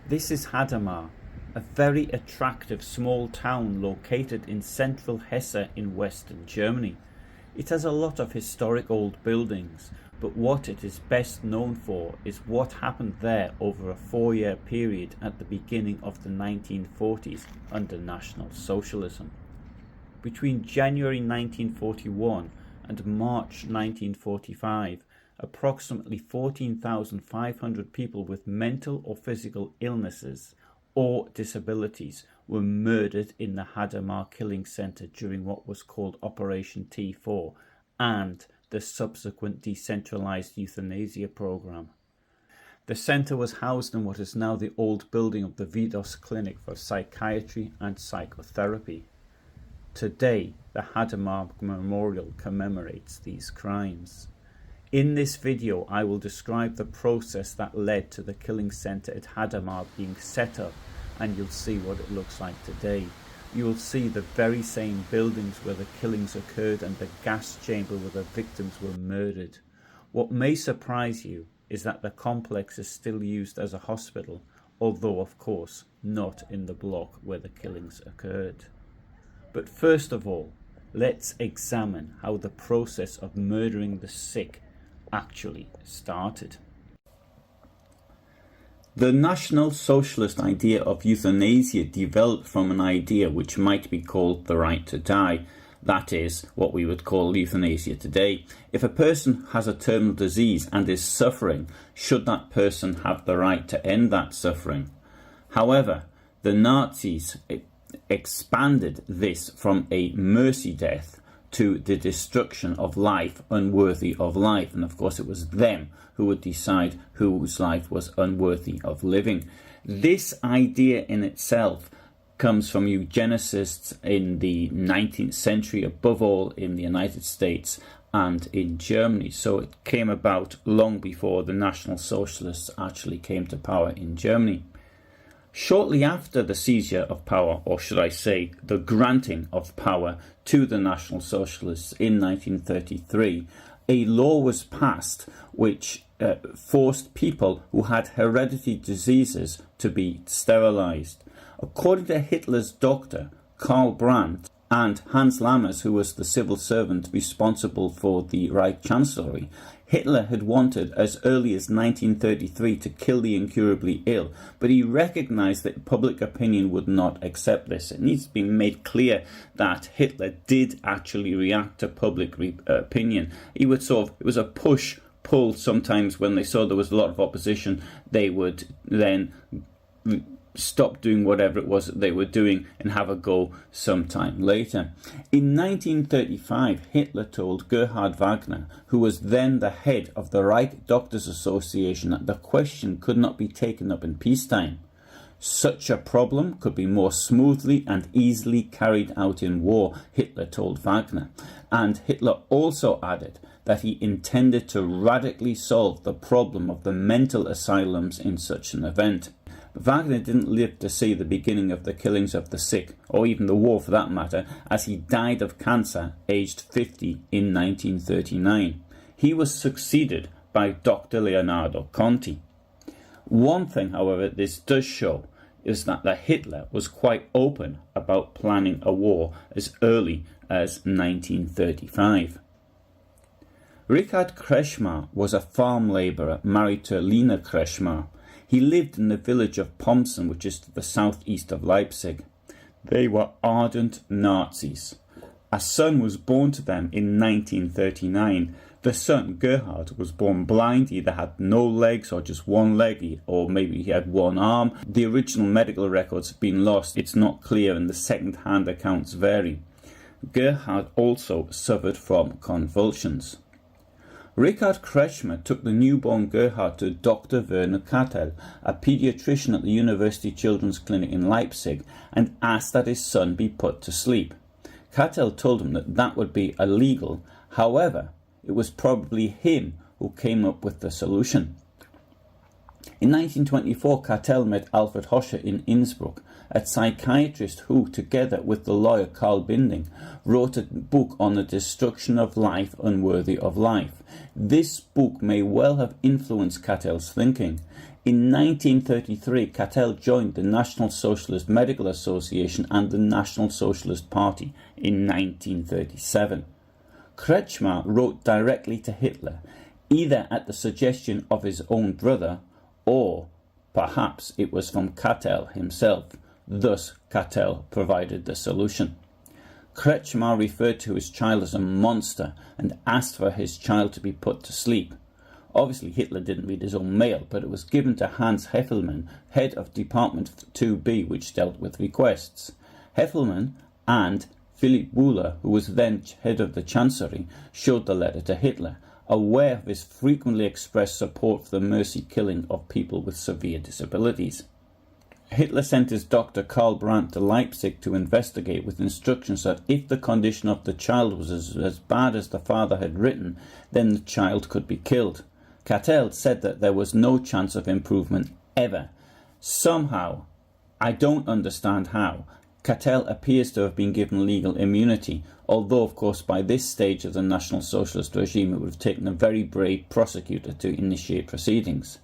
This is Hadamar, a very attractive small town located in central Hesse in western Germany. It has a lot of historic old buildings, but what it is best known for is what happened there over a 4-year period at the beginning of the 1940s under National Socialism. Between January 1941 and March 1945, approximately 14,500 people with mental or physical illnesses or disabilities were murdered in the Hadamar killing centre during what was called Operation T4 and the subsequent decentralized euthanasia program. The centre was housed in what is now the old building of the Vitos Clinic for Psychiatry and Psychotherapy. Today, the Hadamar Memorial commemorates these crimes. In this video, I will describe the process that led to the killing centre at Hadamar being set up, and you'll see what it looks like today. You will see the very same buildings where the killings occurred and the gas chamber where the victims were murdered. What may surprise you is that the complex is still used as a hospital, although of course not in the block where the killings occurred. But first of all, let's examine how the process of murdering the sick actually started. The National Socialist idea of euthanasia developed from an idea which might be called the right to die. That is what we would call euthanasia today. If a person has a terminal disease and is suffering, should that person have the right to end that suffering? However, the Nazis expanded this from a mercy death to the destruction of life unworthy of life, and of course it was them who would decide whose life was unworthy of living. This idea in itself comes from eugenicists in the 19th century, above all in the United States and in Germany, so it came about long before the National Socialists actually came to power in Germany. Shortly after the seizure of power, or should I say the granting of power to the National Socialists in 1933, a law was passed which forced people who had hereditary diseases to be sterilized. According to Hitler's doctor, Karl Brandt, and Hans Lammers, who was the civil servant responsible for the Reich Chancellery, Hitler had wanted as early as 1933 to kill the incurably ill, but he recognized that public opinion would not accept this. It needs to be made clear that Hitler did actually react to public opinion. He would it was a push-pull. Sometimes when they saw there was a lot of opposition, they would then stop doing whatever it was that they were doing and have a go sometime later. In 1935, Hitler told Gerhard Wagner, who was then the head of the Reich Doctors Association, that the question could not be taken up in peacetime. Such a problem could be more smoothly and easily carried out in war, Hitler told Wagner. And Hitler also added that he intended to radically solve the problem of the mental asylums in such an event. Wagner didn't live to see the beginning of the killings of the sick, or even the war for that matter, as he died of cancer aged 50 in 1939. He was succeeded by Dr. Leonardo Conti. One thing, however, this does show is that Hitler was quite open about planning a war as early as 1935. Richard Kretschmer was a farm labourer married to Lina Kretschmer. He lived in the village of Pomsen, which is to the southeast of Leipzig. They were ardent Nazis. A son was born to them in 1939. The son, Gerhard, was born blind. He either had no legs or just one leg, or maybe he had one arm. The original medical records have been lost. It's not clear, and the second-hand accounts vary. Gerhard also suffered from convulsions. Richard Kretschmer took the newborn Gerhard to Dr. Werner Kattel, a paediatrician at the University Children's Clinic in Leipzig, and asked that his son be put to sleep. Kattel told him that that would be illegal. However, it was probably him who came up with the solution. In 1924, Kattel met Alfred Hoscher in Innsbruck, a psychiatrist who, together with the lawyer Karl Binding, wrote a book on the destruction of life unworthy of life. This book may well have influenced Kattel's thinking. In 1933, Cattell joined the National Socialist Medical Association and the National Socialist Party in 1937. Kretschmer wrote directly to Hitler, either at the suggestion of his own brother, or perhaps it was from Cattell himself. Thus, Cattell provided the solution. Kretschmer referred to his child as a monster and asked for his child to be put to sleep. Obviously, Hitler didn't read his own mail, but it was given to Hans Heffelmann, head of Department 2B, which dealt with requests. Heffelmann and Philipp Wöhler, who was then head of the Chancery, showed the letter to Hitler, aware of his frequently expressed support for the mercy killing of people with severe disabilities. Hitler sent his doctor Karl Brandt to Leipzig to investigate, with instructions that if the condition of the child was as bad as the father had written, then the child could be killed. Cattell said that there was no chance of improvement ever. Somehow, I don't understand how, Cattell appears to have been given legal immunity, although of course by this stage of the National Socialist regime it would have taken a very brave prosecutor to initiate proceedings.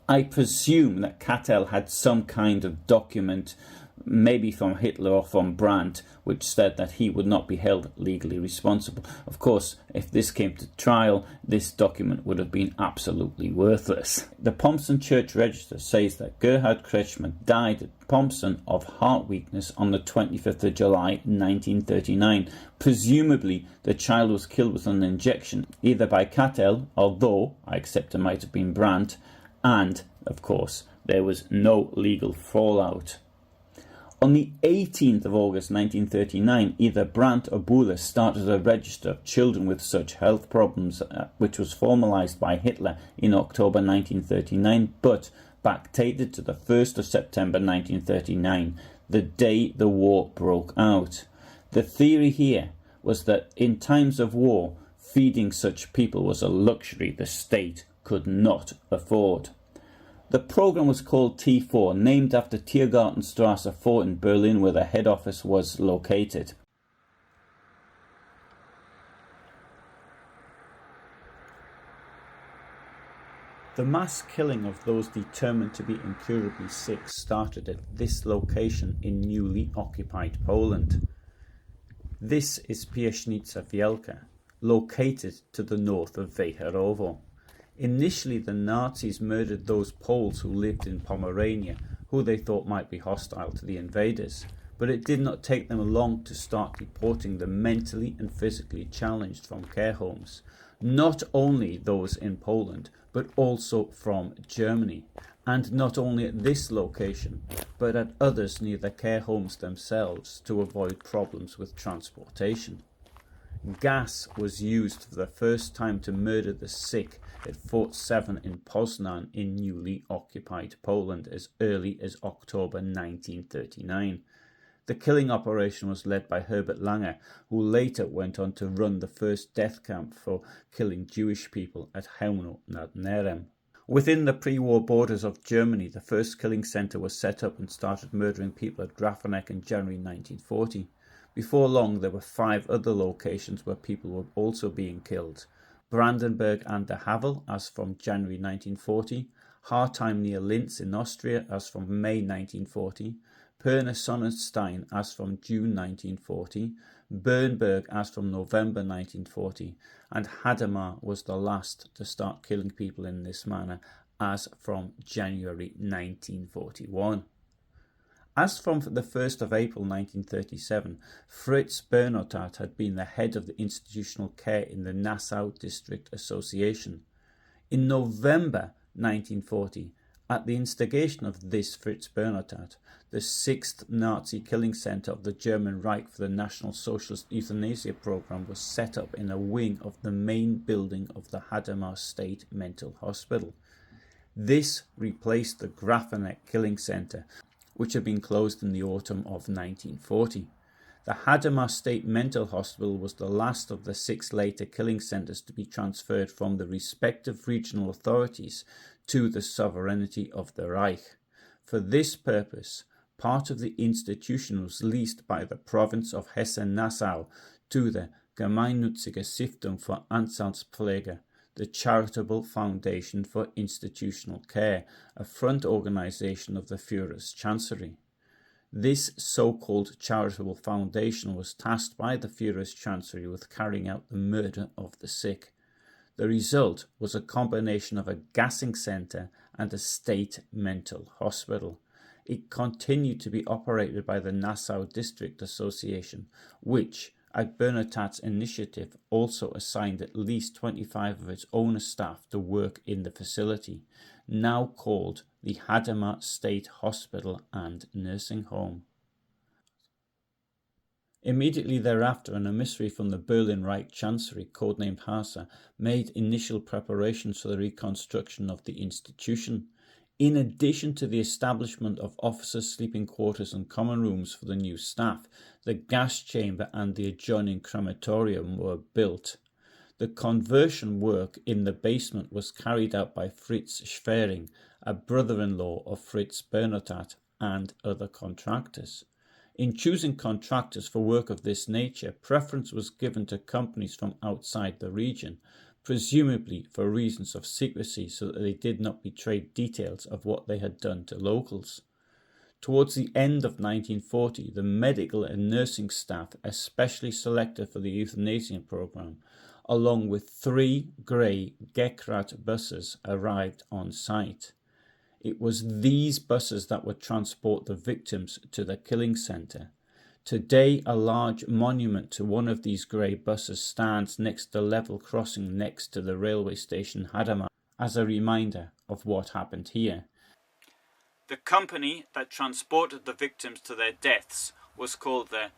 I presume that Cattell had some kind of document, maybe from Hitler or from Brandt, which said that he would not be held legally responsible. Of course, if this came to trial, this document would have been absolutely worthless. The Pomsen Church Register says that Gerhard Kretschmer died at Pomsen of heart weakness on the 25th of July 1939. Presumably, the child was killed with an injection, either by Cattell, although I accept it might have been Brandt, and, of course, there was no legal fallout. On the 18th of August 1939, either Brandt or Wöhler started a register of children with such health problems, which was formalised by Hitler in October 1939, but backdated to the 1st of September 1939, the day the war broke out. The theory here was that in times of war, feeding such people was a luxury the state could not afford. The program was called T4, named after Tiergartenstrasse 4 in Berlin, where the head office was located. The mass killing of those determined to be incurably sick started at this location in newly occupied Poland. This is Piaśnica Wielka, located to the north of Wejherowo. Initially, the Nazis murdered those Poles who lived in Pomerania, who they thought might be hostile to the invaders, but it did not take them long to start deporting the mentally and physically challenged from care homes, not only those in Poland, but also from Germany, and not only at this location, but at others near the care homes themselves to avoid problems with transportation. Gas was used for the first time to murder the sick at Fort 7 in Poznan in newly occupied Poland as early as October 1939. The killing operation was led by Herbert Lange, who later went on to run the first death camp for killing Jewish people at Chełmno nad Nerem. Within the pre-war borders of Germany, the first killing centre was set up and started murdering people at Grafeneck in January 1940. Before long, there were 5 other locations where people were also being killed. Brandenburg an der Havel, as from January 1940, Hartheim near Linz in Austria, as from May 1940, Pirna Sonnenstein, as from June 1940, Bernberg, as from November 1940, and Hadamar was the last to start killing people in this manner, as from January 1941. As from the 1st of April 1937, Fritz Bernotat had been the head of the institutional care in the Nassau District Association. In November 1940, at the instigation of this Fritz Bernotat, the 6th Nazi killing centre of the German Reich for the National Socialist Euthanasia program was set up in a wing of the main building of the Hadamar State Mental Hospital. This replaced the Grafeneck killing centre, which had been closed in the autumn of 1940. The Hadamar State Mental Hospital was the last of the 6 later killing centres to be transferred from the respective regional authorities to the sovereignty of the Reich. For this purpose, part of the institution was leased by the province of Hesse-Nassau to the Gemeinnützige Stiftung für Anstaltspflege, the Charitable Foundation for Institutional Care, a front organisation of the Führer's Chancery. This so-called charitable foundation was tasked by the Führer's Chancery with carrying out the murder of the sick. The result was a combination of a gassing centre and a state mental hospital. It continued to be operated by the Nassau District Association, which, at Bernadette's initiative, also assigned at least 25 of its own staff to work in the facility, now called the Hadamar State Hospital and Nursing Home. Immediately thereafter, an emissary from the Berlin Reich Chancery, codenamed Hesse, made initial preparations for the reconstruction of the institution. In addition to the establishment of officers' sleeping quarters and common rooms for the new staff, the gas chamber and the adjoining crematorium were built. The conversion work in the basement was carried out by Fritz Schwering, a brother-in-law of Fritz Bernadette, and other contractors. In choosing contractors for work of this nature, preference was given to companies from outside the region, presumably for reasons of secrecy so that they did not betray details of what they had done to locals. Towards the end of 1940, the medical and nursing staff, especially selected for the euthanasia program, along with 3 grey Gekrat buses, arrived on site. It was these buses that would transport the victims to the killing centre. Today, a large monument to one of these grey buses stands next to the level crossing next to the railway station Hadamar, as a reminder of what happened here. The company that transported the victims to their deaths was called the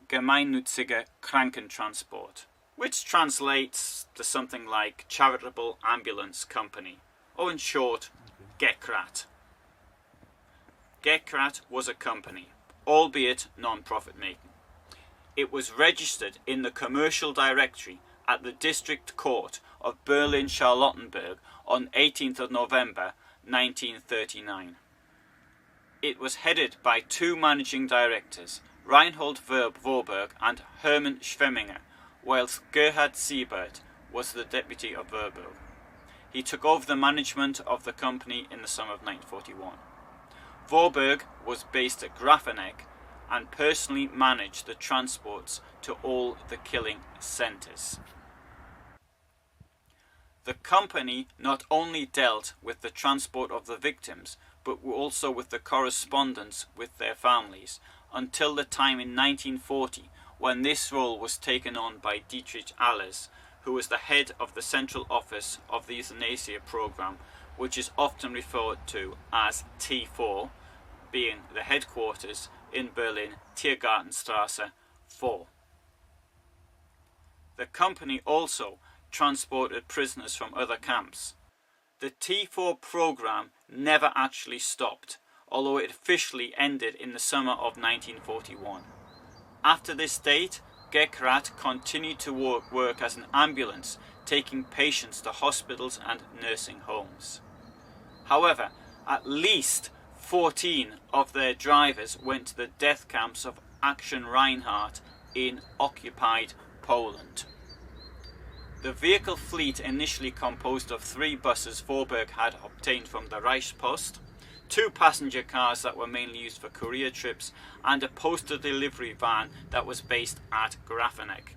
Gemeinnützige Krankentransport, which translates to something like Charitable Ambulance Company, or in short, Gekrat. Gekrat was a company, albeit non-profit making. It was registered in the commercial directory at the District Court of Berlin-Charlottenburg on 18th of November 1939. It was headed by 2 managing directors, Reinhold Vorburg and Hermann Schwemminger, whilst Gerhard Siebert was the deputy of Vorburg. He took over the management of the company in the summer of 1941. Vorburg was based at Grafenegg and personally managed the transports to all the killing centres. The company not only dealt with the transport of the victims, but also with the correspondence with their families, until the time in 1940 when this role was taken on by Dietrich Alles, who was the head of the central office of the euthanasia program, which is often referred to as T4, being the headquarters in Berlin, Tiergartenstraße 4. The company also transported prisoners from other camps. The T4 program never actually stopped, although it officially ended in the summer of 1941. After this date, Gekrat continued to work as an ambulance, taking patients to hospitals and nursing homes. However, at least 14 of their drivers went to the death camps of Aktion Reinhardt in occupied Poland. The vehicle fleet, initially composed of 3 buses Vorburg had obtained from the Reichspost, 2 passenger cars that were mainly used for courier trips, and a postal delivery van that was based at Grafenegg.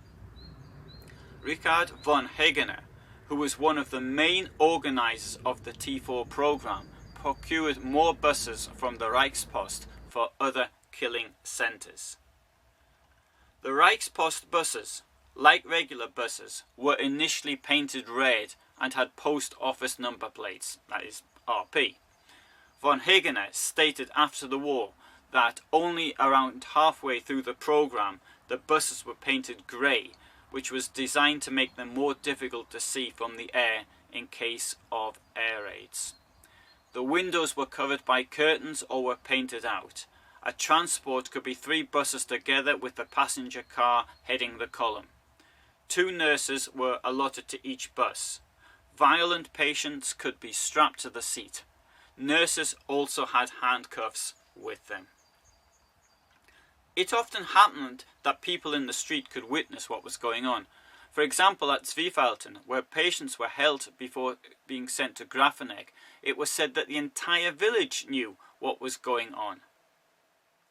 Richard von Hegener, who was one of the main organisers of the T4 program, procured more buses from the Reichspost for other killing centres. The Reichspost buses, like regular buses, were initially painted red and had post office number plates, that is RP. Von Hegener stated after the war that only around halfway through the program the buses were painted grey, which was designed to make them more difficult to see from the air in case of air raids. The windows were covered by curtains or were painted out. A transport could be 3 buses together with the passenger car heading the column. 2 nurses were allotted to each bus. Violent patients could be strapped to the seat. Nurses also had handcuffs with them. It often happened that people in the street could witness what was going on, For example, at Zwiefalten, where patients were held before being sent to Grafenegg, it was said that the entire village knew what was going on.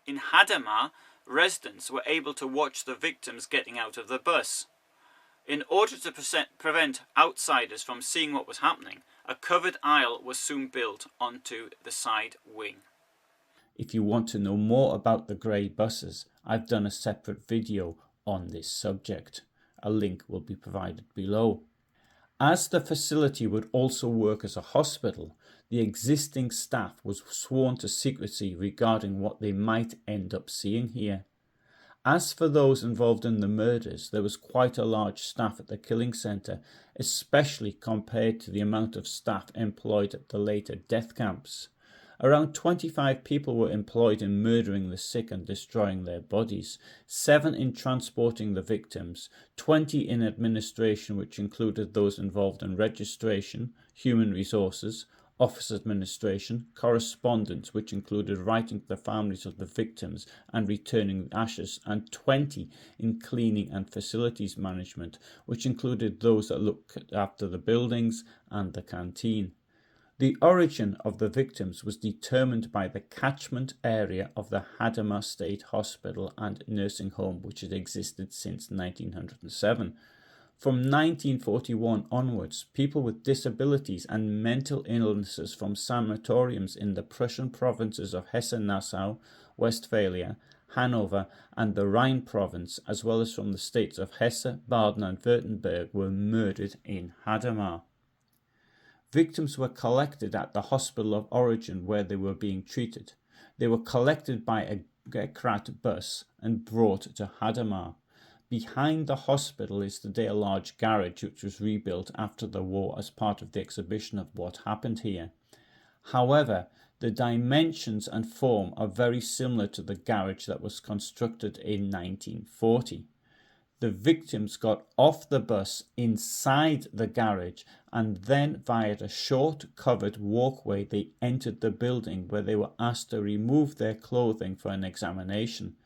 In Hadamar, residents were able to watch the victims getting out of the bus. In order to prevent outsiders from seeing what was happening, a covered aisle was soon built onto the side wing. If you want to know more about the grey buses, I've done a separate video on this subject. A link will be provided below. As the facility would also work as a hospital, the existing staff was sworn to secrecy regarding what they might end up seeing here. As for those involved in the murders, there was quite a large staff at the killing centre, especially compared to the amount of staff employed at the later death camps. Around 25 people were employed in murdering the sick and destroying their bodies, 7 in transporting the victims, 20 in administration, which included those involved in registration, human resources, office administration, correspondence, which included writing to the families of the victims and returning the ashes, and 20 in cleaning and facilities management, which included those that looked after the buildings and the canteen. The origin of the victims was determined by the catchment area of the Hadamar State Hospital and Nursing Home, which had existed since 1907. From 1941 onwards, people with disabilities and mental illnesses from sanatoriums in the Prussian provinces of Hesse-Nassau, Westphalia, Hanover and the Rhine province, as well as from the states of Hesse, Baden and Württemberg, were murdered in Hadamar. Victims were collected at the hospital of origin where they were being treated. They were collected by a Gekrat bus and brought to Hadamar. Behind the hospital is today a large garage which was rebuilt after the war as part of the exhibition of what happened here. However, the dimensions and form are very similar to the garage that was constructed in 1940. The victims got off the bus inside the garage and then via a short covered walkway they entered the building where they were asked to remove their clothing for an examination.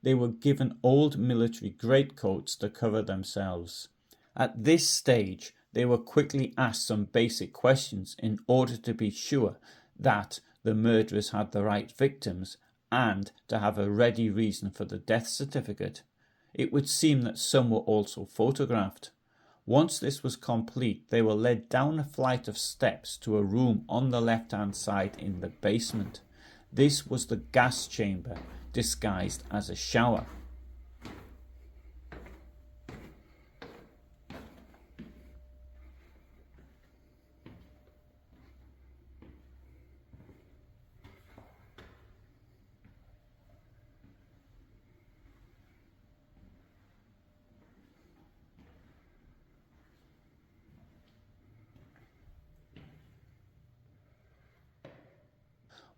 They were given old military greatcoats to cover themselves. At this stage, they were quickly asked some basic questions in order to be sure that the murderers had the right victims and to have a ready reason for the death certificate. It would seem that some were also photographed. Once this was complete, they were led down a flight of steps to a room on the left-hand side in the basement. This was the gas chamber, disguised as a shower.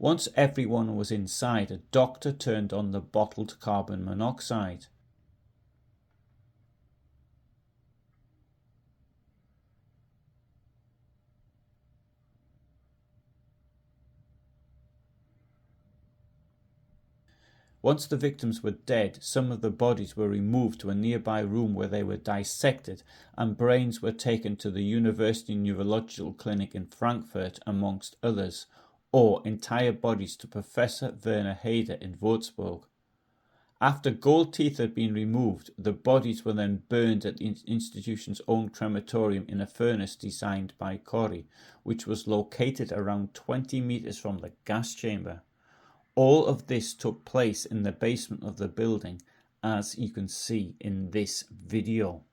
Once everyone was inside, a doctor turned on the bottled carbon monoxide. Once the victims were dead, some of the bodies were removed to a nearby room where they were dissected and brains were taken to the University Neurological Clinic in Frankfurt, amongst others, or entire bodies to Professor Werner Haider in Würzburg. After gold teeth had been removed, the bodies were then burned at the institution's own crematorium in a furnace designed by Corrie, which was located around 20 meters from the gas chamber. All of this took place in the basement of the building, as you can see in this video.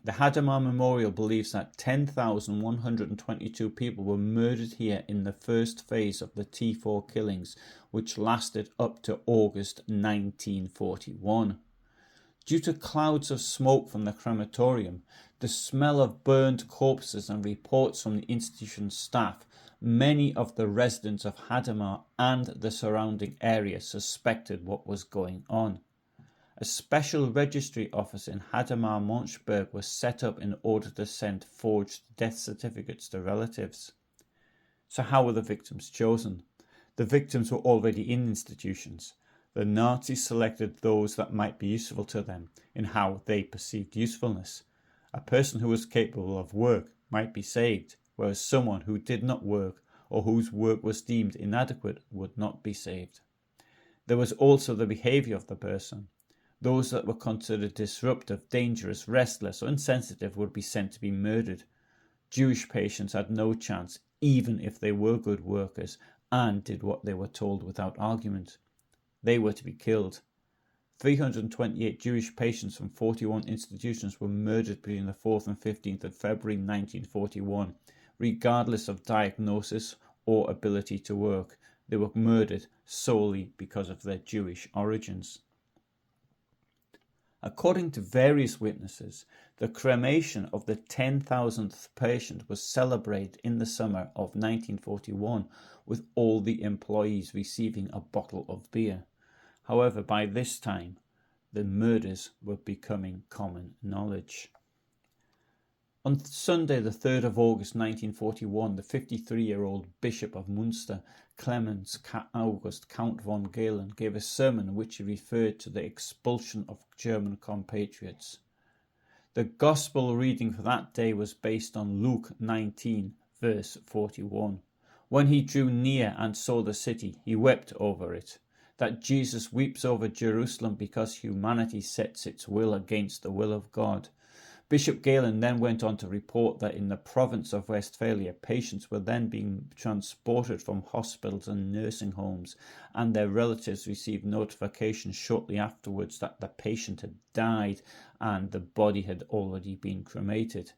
The Hadamar Memorial believes that 10,122 people were murdered here in the first phase of the T4 killings, which lasted up to August 1941. Due to clouds of smoke from the crematorium, the smell of burned corpses and reports from the institution's staff, many of the residents of Hadamar and the surrounding area suspected what was going on. A special registry office in Hadamar Mönchberg was set up in order to send forged death certificates to relatives. So how were the victims chosen? The victims were already in institutions. The Nazis selected those that might be useful to them in how they perceived usefulness. A person who was capable of work might be saved, whereas someone who did not work or whose work was deemed inadequate would not be saved. There was also the behaviour of the person. Those that were considered disruptive, dangerous, restless, or insensitive would be sent to be murdered. Jewish patients had no chance, even if they were good workers and did what they were told without argument. They were to be killed. 328 Jewish patients from 41 institutions were murdered between the 4th and 15th of February 1941, regardless of diagnosis or ability to work. They were murdered solely because of their Jewish origins. According to various witnesses, the cremation of the 10,000th patient was celebrated in the summer of 1941, with all the employees receiving a bottle of beer. However, by this time, the murders were becoming common knowledge. On Sunday, the 3rd of August 1941, the 53-year-old Bishop of Münster, Clemens August Count von Galen, gave a sermon in which he referred to the expulsion of German compatriots. The Gospel reading for that day was based on Luke 19, verse 41. When he drew near and saw the city, he wept over it. That Jesus weeps over Jerusalem because humanity sets its will against the will of God. Bishop Galen then went on to report that in the province of Westphalia, patients were then being transported from hospitals and nursing homes, and their relatives received notification shortly afterwards that the patient had died and the body had already been cremated.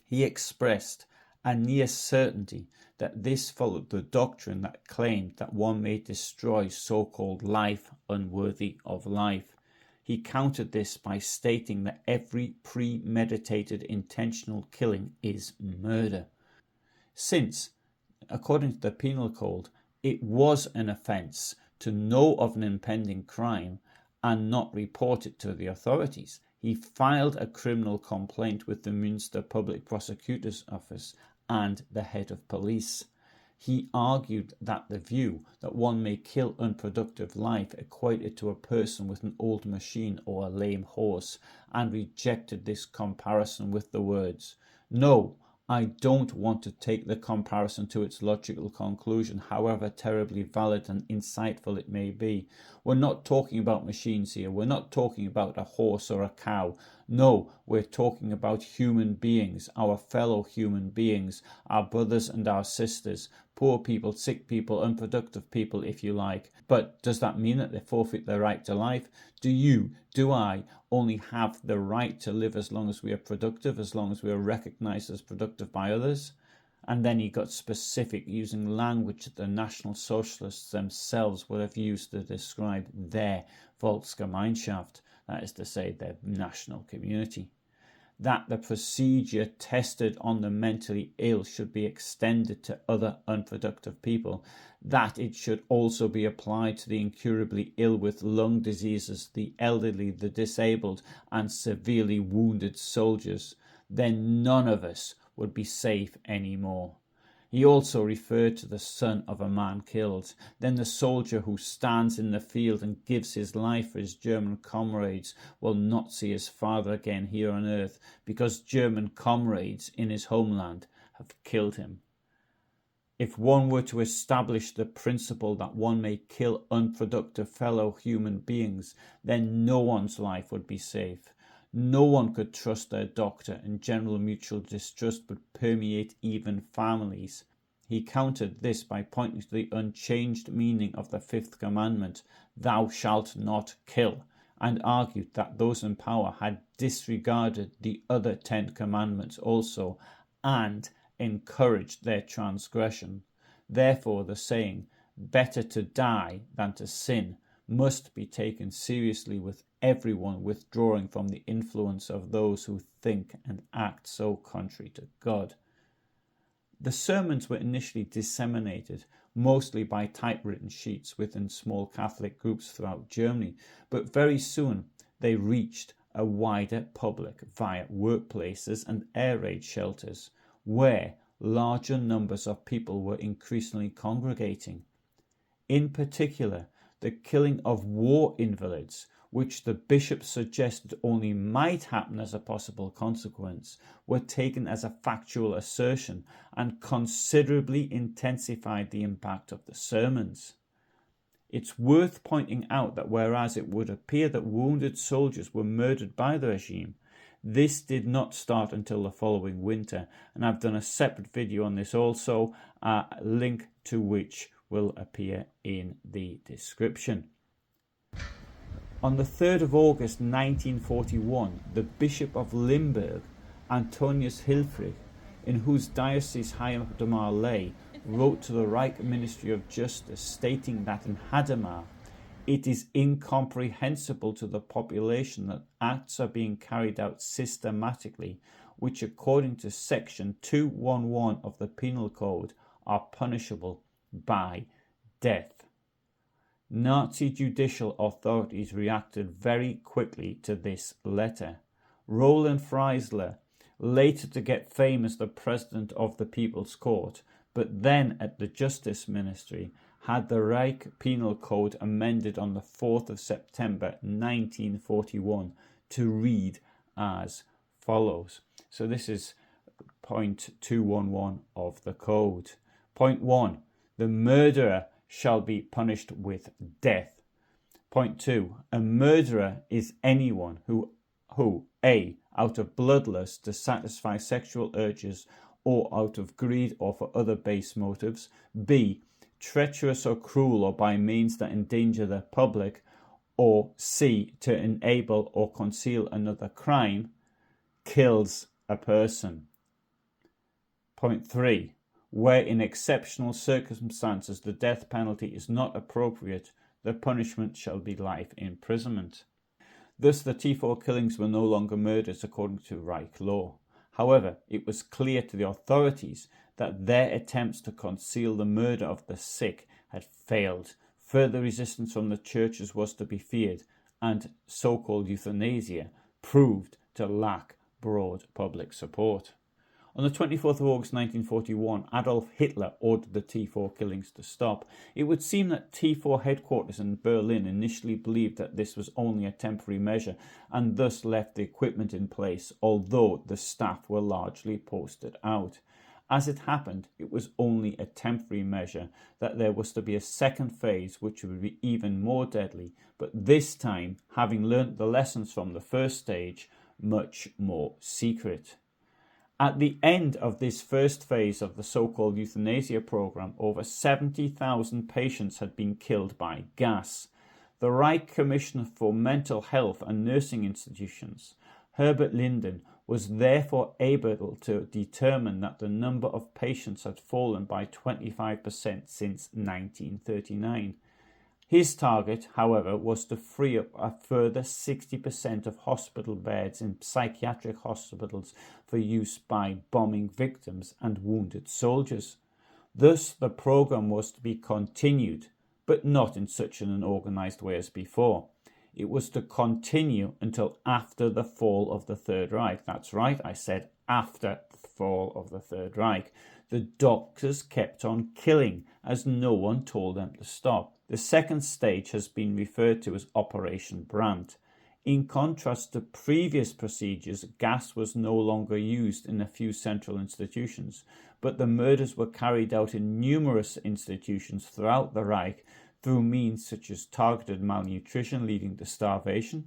He expressed a near certainty that this followed the doctrine that claimed that one may destroy so-called life unworthy of life. He countered this by stating that every premeditated intentional killing is murder, since, according to the Penal Code, it was an offence to know of an impending crime and not report it to the authorities. He filed a criminal complaint with the Münster Public Prosecutor's Office and the head of police. He argued that the view that one may kill unproductive life equated to a person with an old machine or a lame horse, and rejected this comparison with the words, "No, I don't want to take the comparison to its logical conclusion, however terribly valid and insightful it may be. We're not talking about machines here. We're not talking about a horse or a cow. No, we're talking about human beings, our fellow human beings, our brothers and our sisters, poor people, sick people, unproductive people, if you like. But does that mean that they forfeit their right to life? Do I only have the right to live as long as we are productive, as long as we are recognized as productive by others?" And then he got specific, using language that the National Socialists themselves would have used to describe their Volksgemeinschaft, that is to say, their national community. That the procedure tested on the mentally ill should be extended to other unproductive people, that it should also be applied to the incurably ill with lung diseases, the elderly, the disabled, and severely wounded soldiers, then none of us would be safe anymore. He also referred to the son of a man killed, then the soldier who stands in the field and gives his life for his German comrades will not see his father again here on earth, because German comrades in his homeland have killed him. If one were to establish the principle that one may kill unproductive fellow human beings, then no one's life would be safe. No one could trust their doctor, and general mutual distrust would permeate even families. He countered this by pointing to the unchanged meaning of the fifth commandment, "Thou shalt not kill," and argued that those in power had disregarded the other 10 commandments also, and encouraged their transgression. Therefore the saying, "better to die than to sin," must be taken seriously, with everyone withdrawing from the influence of those who think and act so contrary to God. The sermons were initially disseminated mostly by typewritten sheets within small Catholic groups throughout Germany, but very soon they reached a wider public via workplaces and air raid shelters, where larger numbers of people were increasingly congregating. In particular, the killing of war invalids, which the bishop suggested only might happen as a possible consequence, were taken as a factual assertion and considerably intensified the impact of the sermons. It's worth pointing out that whereas it would appear that wounded soldiers were murdered by the regime, this did not start until the following winter, and I've done a separate video on this also, a link to which will appear in the description. On the 3rd of August 1941, the Bishop of Limburg, Antonius Hilfrich, in whose diocese Hadamar lay, wrote to the Reich Ministry of Justice stating that in Hadamar, it is incomprehensible to the population that acts are being carried out systematically, which according to section 211 of the Penal Code are punishable by death. Nazi judicial authorities reacted very quickly to this letter. Roland Freisler, later to get fame as the president of the People's Court, but then at the Justice Ministry, had the Reich Penal Code amended on the 4th of September 1941 to read as follows. So this is point 211 of the code. Point 1. The murderer shall be punished with death. Point 2. A murderer is anyone who A. out of bloodlust to satisfy sexual urges or out of greed or for other base motives, B. treacherous or cruel or by means that endanger the public, or C. to enable or conceal another crime, kills a person. Point 3. Where in exceptional circumstances the death penalty is not appropriate, the punishment shall be life imprisonment. Thus the T4 killings were no longer murders according to Reich law. However, it was clear to the authorities that their attempts to conceal the murder of the sick had failed. Further resistance from the churches was to be feared, and so-called euthanasia proved to lack broad public support. On the 24th of August 1941, Adolf Hitler ordered the T4 killings to stop. It would seem that T4 headquarters in Berlin initially believed that this was only a temporary measure and thus left the equipment in place, although the staff were largely posted out. As it happened, it was only a temporary measure, that there was to be a second phase which would be even more deadly, but this time, having learnt the lessons from the first stage, much more secret. At the end of this first phase of the so-called euthanasia program, over 70,000 patients had been killed by gas. The Reich Commissioner for Mental Health and Nursing Institutions, Herbert Linden, was therefore able to determine that the number of patients had fallen by 25% since 1939. His target, however, was to free up a further 60% of hospital beds in psychiatric hospitals for use by bombing victims and wounded soldiers. Thus, the program was to be continued, but not in such an organised way as before. It was to continue until after the fall of the Third Reich. That's right, I said after the fall of the Third Reich. The doctors kept on killing as no one told them to stop. The second stage has been referred to as Operation Brandt. In contrast to previous procedures, gas was no longer used in a few central institutions, but the murders were carried out in numerous institutions throughout the Reich through means such as targeted malnutrition leading to starvation,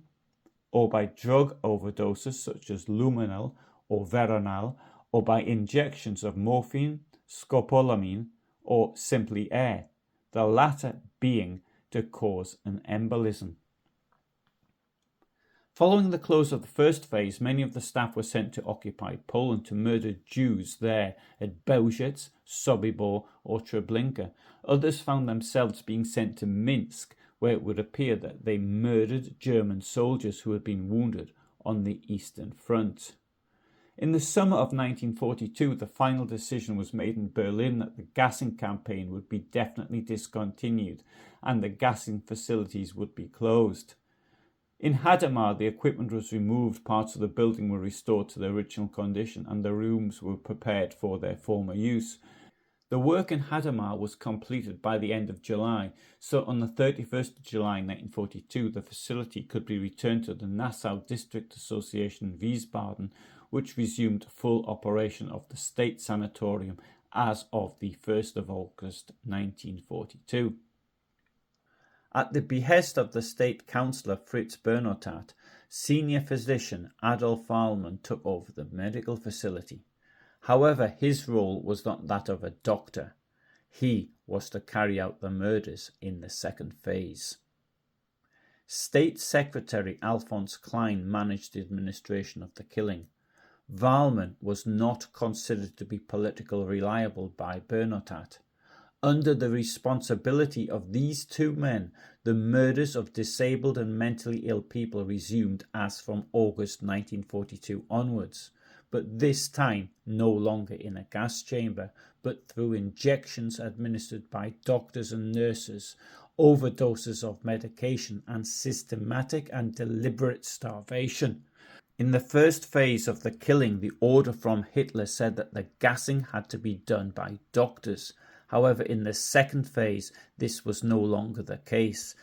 or by drug overdoses such as luminal or veronal, or by injections of morphine, scopolamine, or simply air, the latter being to cause an embolism. Following the close of the first phase, many of the staff were sent to occupied Poland to murder Jews there at Bełżec, Sobibor or Treblinka. Others found themselves being sent to Minsk, where it would appear that they murdered German soldiers who had been wounded on the Eastern Front. In the summer of 1942, the final decision was made in Berlin that the gassing campaign would be definitely discontinued and the gassing facilities would be closed. In Hadamar, the equipment was removed, parts of the building were restored to their original condition, and the rooms were prepared for their former use. The work in Hadamar was completed by the end of July, so on the 31st of July 1942 the facility could be returned to the Nassau District Association Wiesbaden, which resumed full operation of the state sanatorium as of the 1st of August 1942. At the behest of the state councillor Fritz Bernotat, senior physician Adolf Wahlmann took over the medical facility. However, his role was not that of a doctor. He was to carry out the murders in the second phase. State Secretary Alphonse Klein managed the administration of the killing. Wahlmann was not considered to be politically reliable by Bernotat. Under the responsibility of these two men, the murders of disabled and mentally ill people resumed as from August 1942 onwards, but this time no longer in a gas chamber, but through injections administered by doctors and nurses, overdoses of medication, and systematic and deliberate starvation. In the first phase of the killing, the order from Hitler said that the gassing had to be done by doctors. However, in the second phase, this was no longer the case.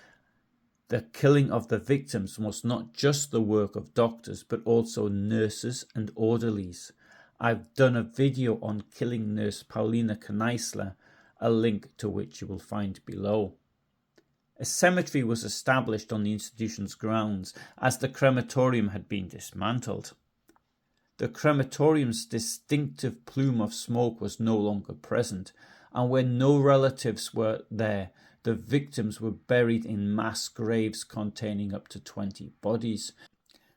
The killing of the victims was not just the work of doctors, but also nurses and orderlies. I've done a video on killing nurse Paulina Kneisler, a link to which you will find below. A cemetery was established on the institution's grounds as the crematorium had been dismantled. The crematorium's distinctive plume of smoke was no longer present, and when no relatives were there, the victims were buried in mass graves containing up to 20 bodies.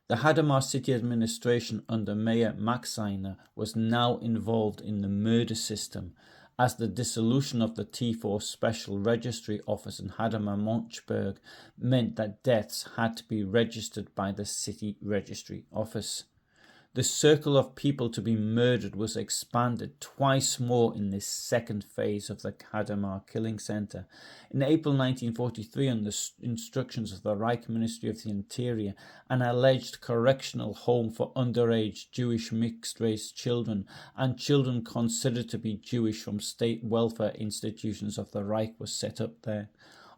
The Hadamar city administration under Mayor Maxeiner was now involved in the murder system, as the dissolution of the T4 Special Registry Office in Hadamar Mönchberg meant that deaths had to be registered by the City Registry Office. The circle of people to be murdered was expanded twice more in this second phase of the Hadamar killing centre. In April 1943, on the instructions of the Reich Ministry of the Interior, an alleged correctional home for underage Jewish mixed-race children and children considered to be Jewish from state welfare institutions of the Reich was set up there.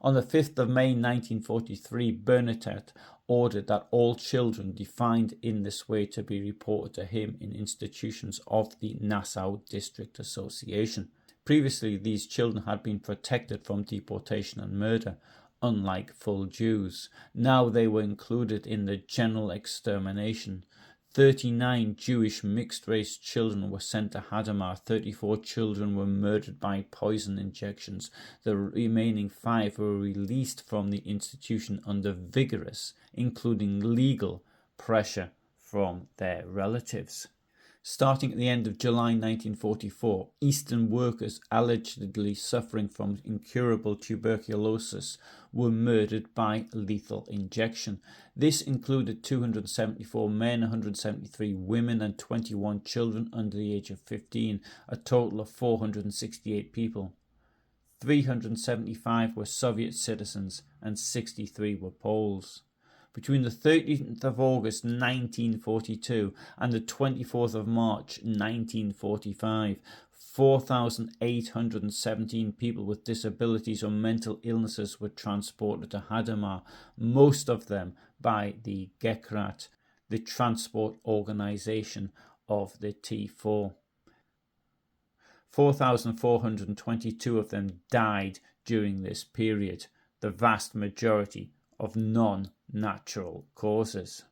On the 5th of May 1943, Bernotat ordered that all children defined in this way to be reported to him in institutions of the Nassau District Association. Previously, these children had been protected from deportation and murder, unlike full Jews. Now they were included in the general extermination. 39 Jewish mixed-race children were sent to Hadamar. 34 children were murdered by poison injections. The remaining 5 were released from the institution under vigorous, including legal, pressure from their relatives. Starting at the end of July 1944, Eastern workers allegedly suffering from incurable tuberculosis were murdered by lethal injection. This included 274 men, 173 women and 21 children under the age of 15, a total of 468 people. 375 were Soviet citizens and 63 were Poles. Between the 13th of August 1942 and the 24th of March 1945, 4,817 people with disabilities or mental illnesses were transported to Hadamar, most of them by the Gekrat, the transport organisation of the T4. 4,422 of them died during this period, the vast majority of non-natural causes.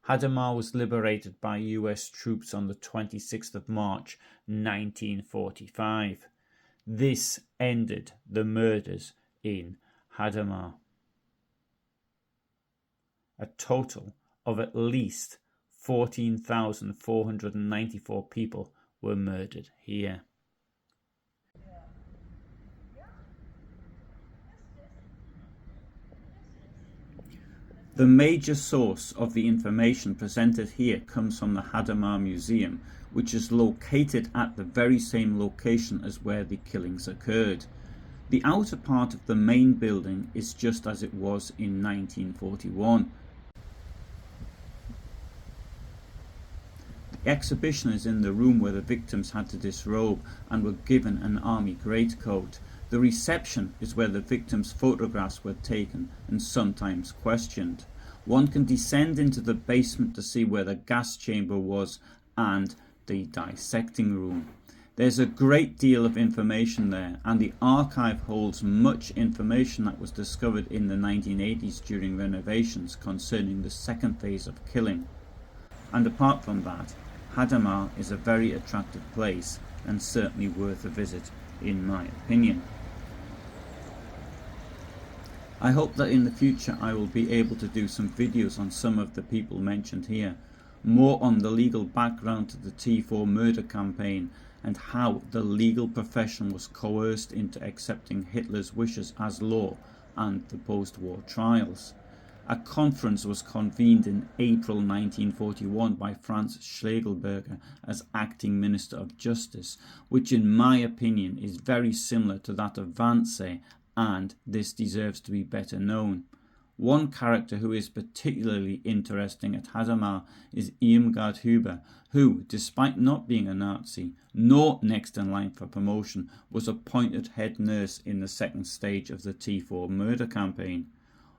Hadamar was liberated by US troops on the 26th of March 1945. This ended the murders in Hadamar. A total of at least 14,494 people were murdered here. The major source of the information presented here comes from the Hadamar Museum, which is located at the very same location as where the killings occurred. The outer part of the main building is just as it was in 1941. exhibition is in the room where the victims had to disrobe and were given an army greatcoat. The reception is where the victims' photographs were taken and sometimes questioned. One can descend into the basement to see where the gas chamber was and the dissecting room. There's a great deal of information there, and the archive holds much information that was discovered in the 1980s during renovations concerning the second phase of killing. And apart from that, Hadamar is a very attractive place and certainly worth a visit, in my opinion. I hope that in the future I will be able to do some videos on some of the people mentioned here, more on the legal background to the T4 murder campaign and how the legal profession was coerced into accepting Hitler's wishes as law and the post-war trials. A conference was convened in April 1941 by Franz Schlegelberger as acting Minister of Justice, which in my opinion is very similar to that of Wannsee, and this deserves to be better known. One character who is particularly interesting at Hadamar is Irmgard Huber, who, despite not being a Nazi, nor next in line for promotion, was appointed head nurse in the second stage of the T4 murder campaign.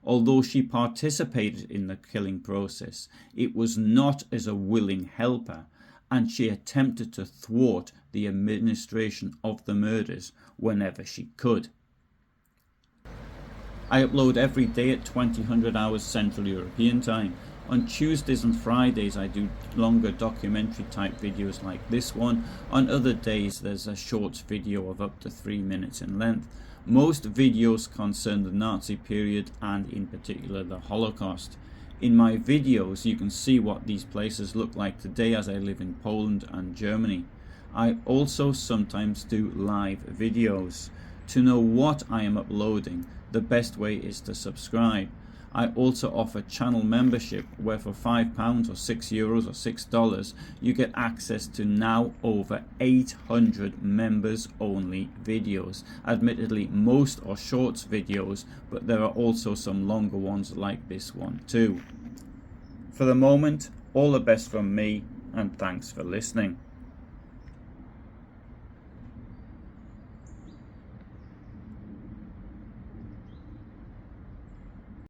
Although she participated in the killing process, it was not as a willing helper, and she attempted to thwart the administration of the murders whenever she could. I upload every day at 2000 hours Central European time. On Tuesdays and Fridays I do longer documentary type videos like this one. On other days there's a short video of up to 3 minutes in length. Most videos concern the Nazi period and in particular the Holocaust. In my videos you can see what these places look like today as I live in Poland and Germany. I also sometimes do live videos. To know what I am uploading, the best way is to subscribe. I also offer channel membership where for £5 or €6 or $6 you get access to now over 800 members only videos. Admittedly most are shorts videos, but there are also some longer ones like this one too. For the moment, all the best from me and thanks for listening.